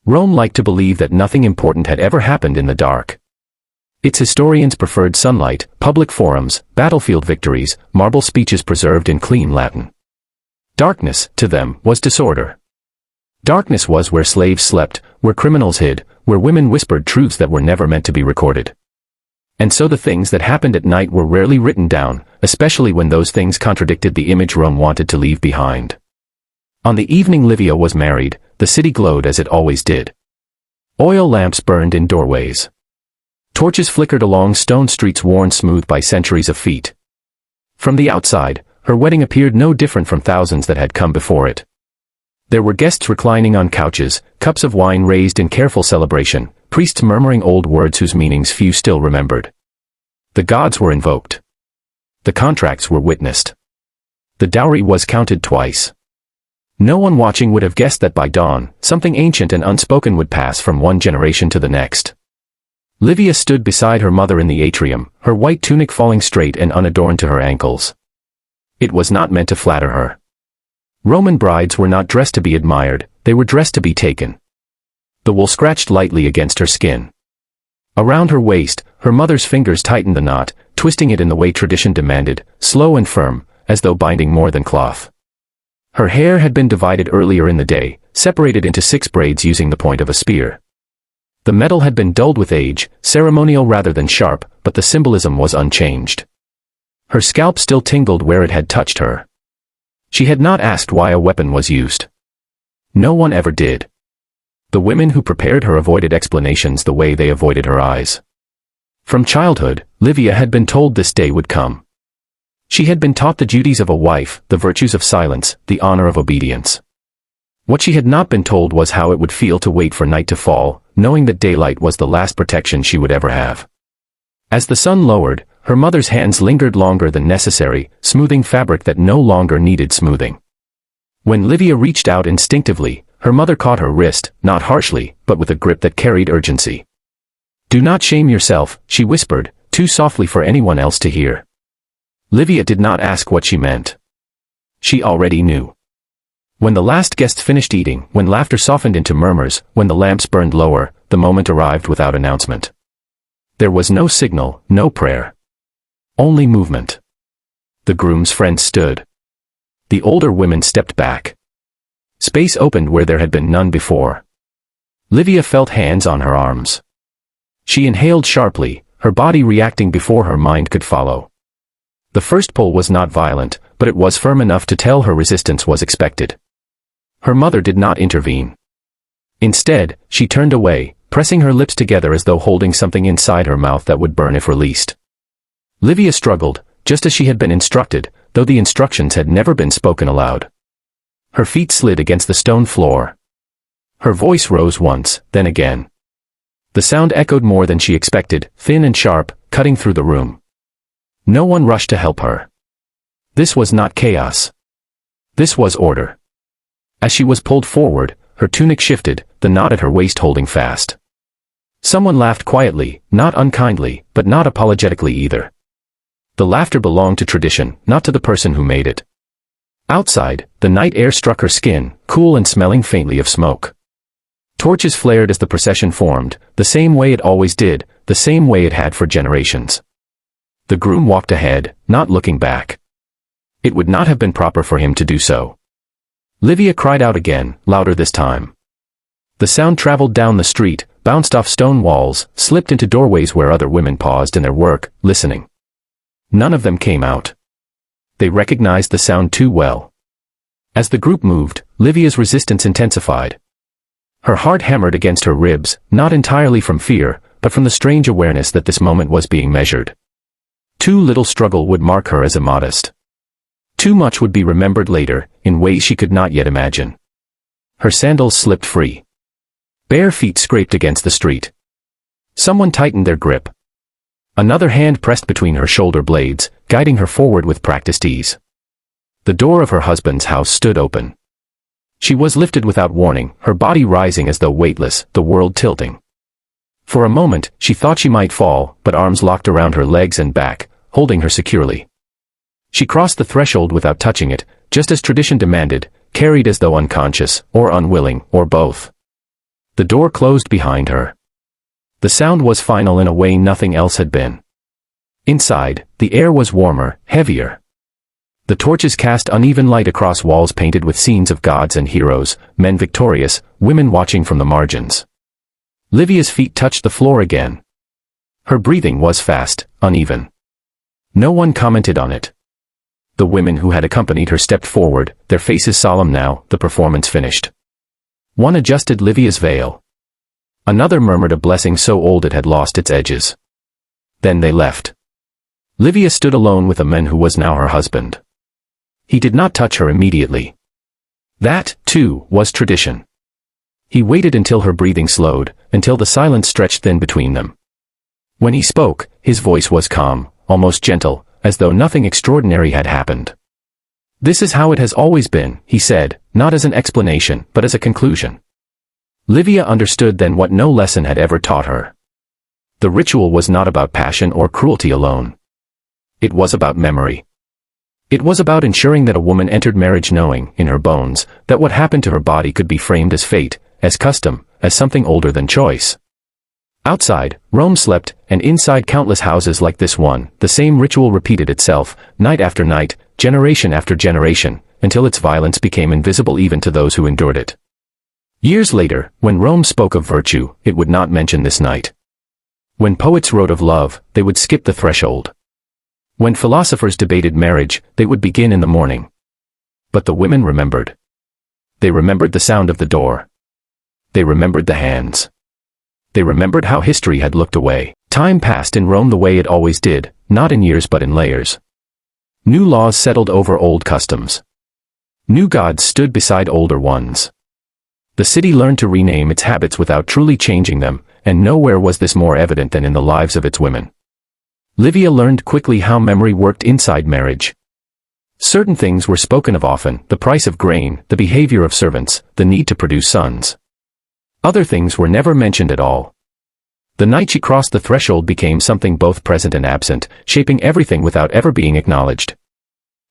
Rome liked to believe that nothing important had ever happened in the dark. Its historians preferred sunlight, public forums, battlefield victories, marble speeches preserved in clean Latin. Darkness, to them, was disorder. Darkness was where slaves slept, where criminals hid, where women whispered truths that were never meant to be recorded. And so the things that happened at night were rarely written down, especially when those things contradicted the image Rome wanted to leave behind. On the evening Livia was married, the city glowed as it always did. Oil lamps burned in doorways. Torches flickered along stone streets worn smooth by centuries of feet. From the outside, her wedding appeared no different from thousands that had come before it. There were guests reclining on couches, cups of wine raised in careful celebration, priests murmuring old words whose meanings few still remembered. The gods were invoked. The contracts were witnessed. The dowry was counted twice. No one watching would have guessed that by dawn, something ancient and unspoken would pass from one generation to the next. Livia stood beside her mother in the atrium, her white tunic falling straight and unadorned to her ankles. It was not meant to flatter her. Roman brides were not dressed to be admired, they were dressed to be taken. The wool scratched lightly against her skin. Around her waist, her mother's fingers tightened the knot, twisting it in the way tradition demanded, slow and firm, as though binding more than cloth. Her hair had been divided earlier in the day, separated into 6 braids using the point of a spear. The metal had been dulled with age, ceremonial rather than sharp, but the symbolism was unchanged. Her scalp still tingled where it had touched her. She had not asked why a weapon was used. No one ever did. The women who prepared her avoided explanations the way they avoided her eyes. From childhood, Livia had been told this day would come. She had been taught the duties of a wife, the virtues of silence, the honor of obedience. What she had not been told was how it would feel to wait for night to fall, knowing that daylight was the last protection she would ever have. As the sun lowered, her mother's hands lingered longer than necessary, smoothing fabric that no longer needed smoothing. When Livia reached out instinctively, her mother caught her wrist, not harshly, but with a grip that carried urgency. "Do not shame yourself," she whispered, too softly for anyone else to hear. Livia did not ask what she meant. She already knew. When the last guest finished eating, when laughter softened into murmurs, when the lamps burned lower, the moment arrived without announcement. There was no signal, no prayer. Only movement. The groom's friends stood. The older women stepped back. Space opened where there had been none before. Livia felt hands on her arms. She inhaled sharply, her body reacting before her mind could follow. The first pull was not violent, but it was firm enough to tell her resistance was expected. Her mother did not intervene. Instead, she turned away, pressing her lips together as though holding something inside her mouth that would burn if released. Livia struggled, just as she had been instructed, though the instructions had never been spoken aloud. Her feet slid against the stone floor. Her voice rose once, then again. The sound echoed more than she expected, thin and sharp, cutting through the room. No one rushed to help her. This was not chaos. This was order. As she was pulled forward, her tunic shifted, the knot at her waist holding fast. Someone laughed quietly, not unkindly, but not apologetically either. The laughter belonged to tradition, not to the person who made it. Outside, the night air struck her skin, cool and smelling faintly of smoke. Torches flared as the procession formed, the same way it always did, the same way it had for generations. The groom walked ahead, not looking back. It would not have been proper for him to do so. Livia cried out again, louder this time. The sound traveled down the street, bounced off stone walls, slipped into doorways where other women paused in their work, listening. None of them came out. They recognized the sound too well. As the group moved, Livia's resistance intensified. Her heart hammered against her ribs, not entirely from fear, but from the strange awareness that this moment was being measured. Too little struggle would mark her as immodest. Too much would be remembered later, in ways she could not yet imagine. Her sandals slipped free. Bare feet scraped against the street. Someone tightened their grip. Another hand pressed between her shoulder blades, guiding her forward with practiced ease. The door of her husband's house stood open. She was lifted without warning, her body rising as though weightless, the world tilting. For a moment, she thought she might fall, but arms locked around her legs and back, holding her securely. She crossed the threshold without touching it, just as tradition demanded, carried as though unconscious, or unwilling, or both. The door closed behind her. The sound was final in a way nothing else had been. Inside, the air was warmer, heavier. The torches cast uneven light across walls painted with scenes of gods and heroes, men victorious, women watching from the margins. Livia's feet touched the floor again. Her breathing was fast, uneven. No one commented on it. The women who had accompanied her stepped forward, their faces solemn now, the performance finished. One adjusted Livia's veil. Another murmured a blessing so old it had lost its edges. Then they left. Livia stood alone with a man who was now her husband. He did not touch her immediately. That, too, was tradition. He waited until her breathing slowed, until the silence stretched thin between them. When he spoke, his voice was calm, almost gentle, as though nothing extraordinary had happened. "This is how it has always been," he said, not as an explanation, but as a conclusion. Livia understood then what no lesson had ever taught her. The ritual was not about passion or cruelty alone. It was about memory. It was about ensuring that a woman entered marriage knowing, in her bones, that what happened to her body could be framed as fate, as custom, as something older than choice. Outside, Rome slept, and inside countless houses like this one, the same ritual repeated itself, night after night, generation after generation, until its violence became invisible even to those who endured it. Years later, when Rome spoke of virtue, it would not mention this night. When poets wrote of love, they would skip the threshold. When philosophers debated marriage, they would begin in the morning. But the women remembered. They remembered the sound of the door. They remembered the hands. They remembered how history had looked away. Time passed in Rome the way it always did, not in years but in layers. New laws settled over old customs. New gods stood beside older ones. The city learned to rename its habits without truly changing them, and nowhere was this more evident than in the lives of its women. Livia learned quickly how memory worked inside marriage. Certain things were spoken of often, the price of grain, the behavior of servants, the need to produce sons. Other things were never mentioned at all. The night she crossed the threshold became something both present and absent, shaping everything without ever being acknowledged.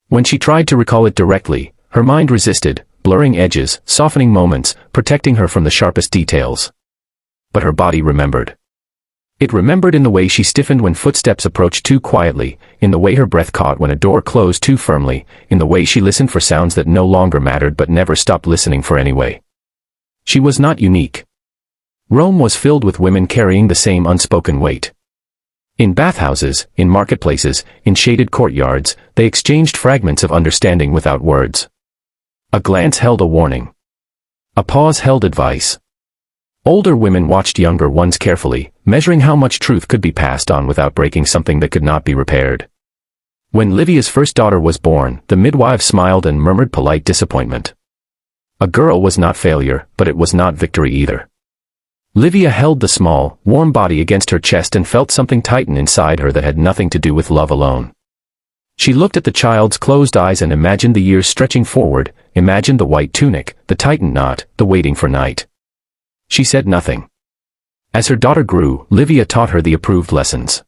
When she tried to recall it directly, her mind resisted, blurring edges, softening moments, protecting her from the sharpest details. But her body remembered. It remembered in the way she stiffened when footsteps approached too quietly, in the way her breath caught when a door closed too firmly, in the way she listened for sounds that no longer mattered but never stopped listening for anyway. She was not unique. Rome was filled with women carrying the same unspoken weight. In bathhouses, in marketplaces, in shaded courtyards, they exchanged fragments of understanding without words. A glance held a warning. A pause held advice. Older women watched younger ones carefully, measuring how much truth could be passed on without breaking something that could not be repaired. When Livia's first daughter was born, the midwife smiled and murmured polite disappointment. A girl was not failure, but it was not victory either. Livia held the small, warm body against her chest and felt something tighten inside her that had nothing to do with love alone. She looked at the child's closed eyes and imagined the years stretching forward, imagined the white tunic, the tightened knot, the waiting for night. She said nothing. As her daughter grew, Livia taught her the approved lessons.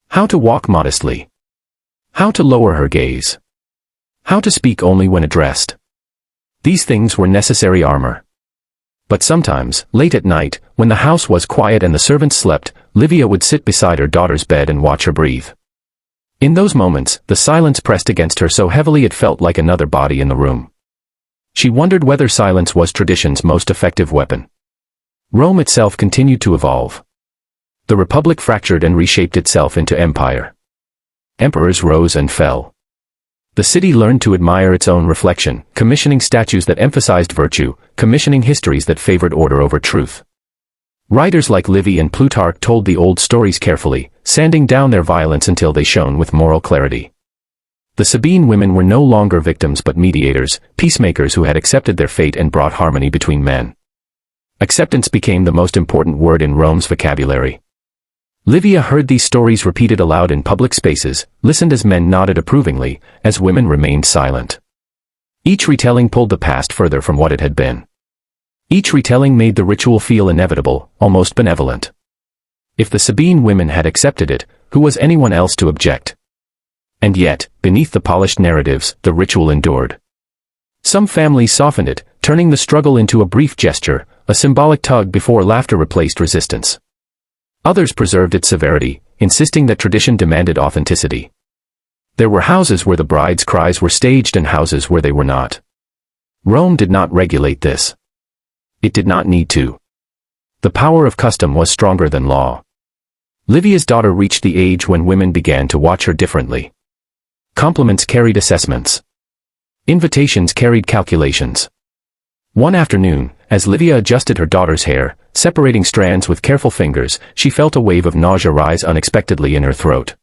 How to walk modestly. How to lower her gaze. How to speak only when addressed. These things were necessary armor. But sometimes, late at night, when the house was quiet and the servants slept, Livia would sit beside her daughter's bed and watch her breathe. In those moments, the silence pressed against her so heavily it felt like another body in the room. She wondered whether silence was tradition's most effective weapon. Rome itself continued to evolve. The Republic fractured and reshaped itself into empire. Emperors rose and fell. The city learned to admire its own reflection, commissioning statues that emphasized virtue, commissioning histories that favored order over truth. Writers like Livy and Plutarch told the old stories carefully, sanding down their violence until they shone with moral clarity. The Sabine women were no longer victims but mediators, peacemakers who had accepted their fate and brought harmony between men. Acceptance became the most important word in Rome's vocabulary. Livia heard these stories repeated aloud in public spaces, listened as men nodded approvingly, as women remained silent. Each retelling pulled the past further from what it had been. Each retelling made the ritual feel inevitable, almost benevolent. If the Sabine women had accepted it, who was anyone else to object? And yet, beneath the polished narratives, the ritual endured. Some families softened it, turning the struggle into a brief gesture, a symbolic tug before laughter replaced resistance. Others preserved its severity, insisting that tradition demanded authenticity. There were houses where the bride's cries were staged and houses where they were not. Rome did not regulate this. It did not need to. The power of custom was stronger than law. Livia's daughter reached the age when women began to watch her differently. Compliments carried assessments. Invitations carried calculations. One afternoon, as Livia adjusted her daughter's hair, separating strands with careful fingers, she felt a wave of nausea rise unexpectedly in her throat.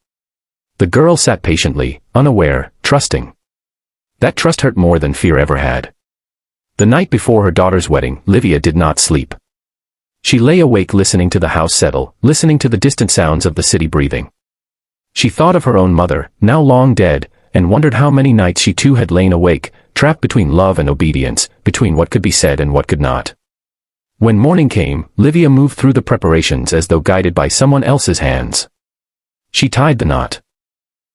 The girl sat patiently, unaware, trusting. That trust hurt more than fear ever had. The night before her daughter's wedding, Livia did not sleep. She lay awake listening to the house settle, listening to the distant sounds of the city breathing. She thought of her own mother, now long dead, and wondered how many nights she too had lain awake, trapped between love and obedience, between what could be said and what could not. When morning came, Livia moved through the preparations as though guided by someone else's hands. She tied the knot.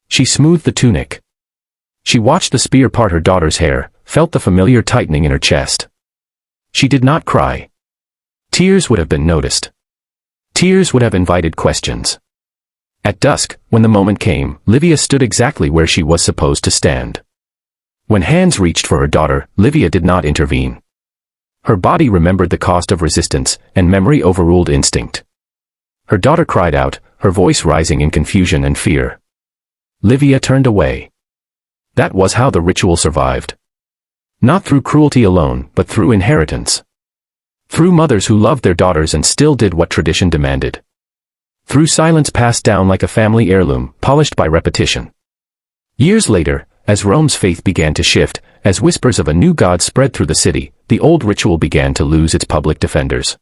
She smoothed the tunic. She watched the spear part her daughter's hair, felt the familiar tightening in her chest. She did not cry. Tears would have been noticed. Tears would have invited questions. At dusk, when the moment came, Livia stood exactly where she was supposed to stand. When hands reached for her daughter, Livia did not intervene. Her body remembered the cost of resistance, and memory overruled instinct. Her daughter cried out, her voice rising in confusion and fear. Livia turned away. That was how the ritual survived. Not through cruelty alone, but through inheritance. Through mothers who loved their daughters and still did what tradition demanded. Through silence passed down like a family heirloom, polished by repetition. Years later, as Rome's faith began to shift, as whispers of a new god spread through the city, the old ritual began to lose its public defenders.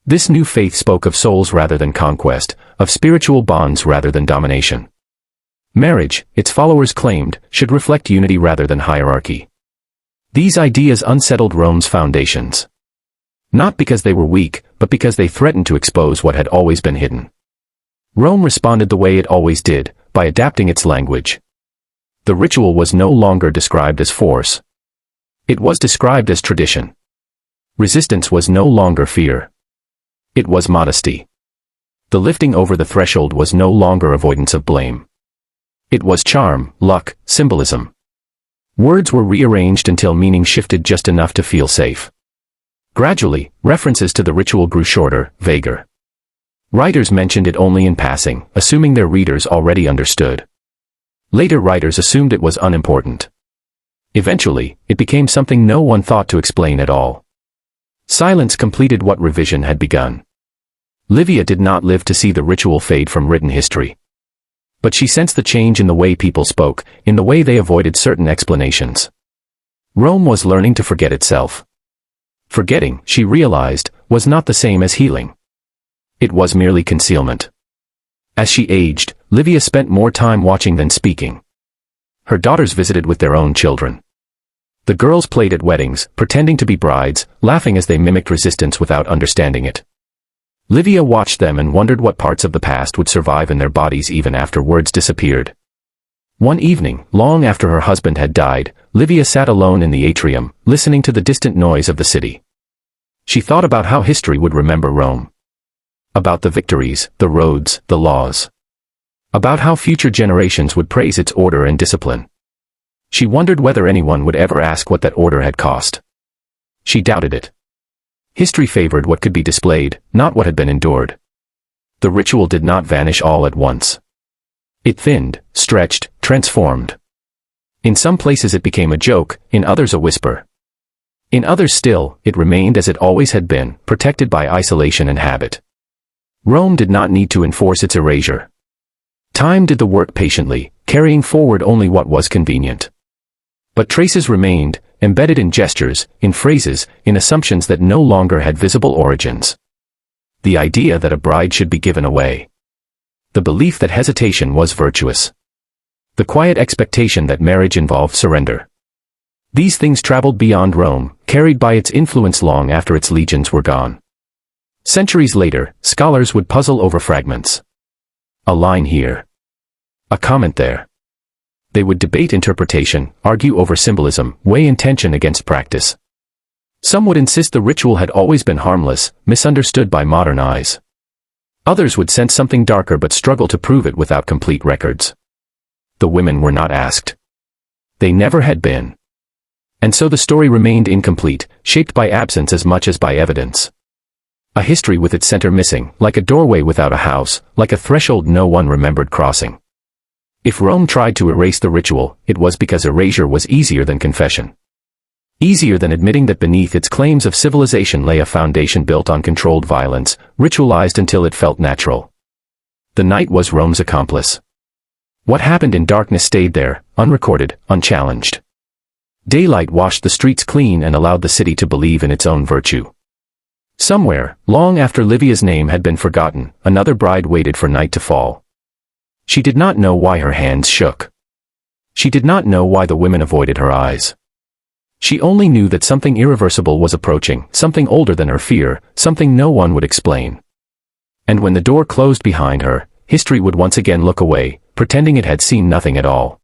This new faith spoke of souls rather than conquest, of spiritual bonds rather than domination. Marriage, its followers claimed, should reflect unity rather than hierarchy. These ideas unsettled Rome's foundations. Not because they were weak, but because they threatened to expose what had always been hidden. Rome responded the way it always did, by adapting its language. The ritual was no longer described as force. It was described as tradition. Resistance was no longer fear. It was modesty. The lifting over the threshold was no longer avoidance of blame. It was charm, luck, symbolism. Words were rearranged until meaning shifted just enough to feel safe. Gradually, references to the ritual grew shorter, vaguer. Writers mentioned it only in passing, assuming their readers already understood. Later writers assumed it was unimportant. Eventually, it became something no one thought to explain at all. Silence completed what revision had begun. Livia did not live to see the ritual fade from written history. But she sensed the change in the way people spoke, in the way they avoided certain explanations. Rome was learning to forget itself. Forgetting, she realized, was not the same as healing. It was merely concealment. As she aged, Livia spent more time watching than speaking. Her daughters visited with their own children. The girls played at weddings, pretending to be brides, laughing as they mimicked resistance without understanding it. Livia watched them and wondered what parts of the past would survive in their bodies even after words disappeared. One evening, long after her husband had died, Livia sat alone in the atrium, listening to the distant noise of the city. She thought about how history would remember Rome. About the victories, the roads, the laws. About how future generations would praise its order and discipline. She wondered whether anyone would ever ask what that order had cost. She doubted it. History favored what could be displayed, not what had been endured. The ritual did not vanish all at once. It thinned, stretched, transformed. In some places it became a joke, in others a whisper. In others still, it remained as it always had been, protected by isolation and habit. Rome did not need to enforce its erasure. Time did the work patiently, carrying forward only what was convenient. But traces remained, embedded in gestures, in phrases, in assumptions that no longer had visible origins. The idea that a bride should be given away. The belief that hesitation was virtuous. The quiet expectation that marriage involved surrender. These things traveled beyond Rome, carried by its influence long after its legions were gone. Centuries later, scholars would puzzle over fragments. A line here. A comment there. They would debate interpretation, argue over symbolism, weigh intention against practice. Some would insist the ritual had always been harmless, misunderstood by modern eyes. Others would sense something darker but struggle to prove it without complete records. The women were not asked. They never had been. And so the story remained incomplete, shaped by absence as much as by evidence. A history with its center missing, like a doorway without a house, like a threshold no one remembered crossing. If Rome tried to erase the ritual, it was because erasure was easier than confession. Easier than admitting that beneath its claims of civilization lay a foundation built on controlled violence, ritualized until it felt natural. The night was Rome's accomplice. What happened in darkness stayed there, unrecorded, unchallenged. Daylight washed the streets clean and allowed the city to believe in its own virtue. Somewhere, long after Livia's name had been forgotten, another bride waited for night to fall. She did not know why her hands shook. She did not know why the women avoided her eyes. She only knew that something irreversible was approaching, something older than her fear, something no one would explain. And when the door closed behind her, history would once again look away, pretending it had seen nothing at all.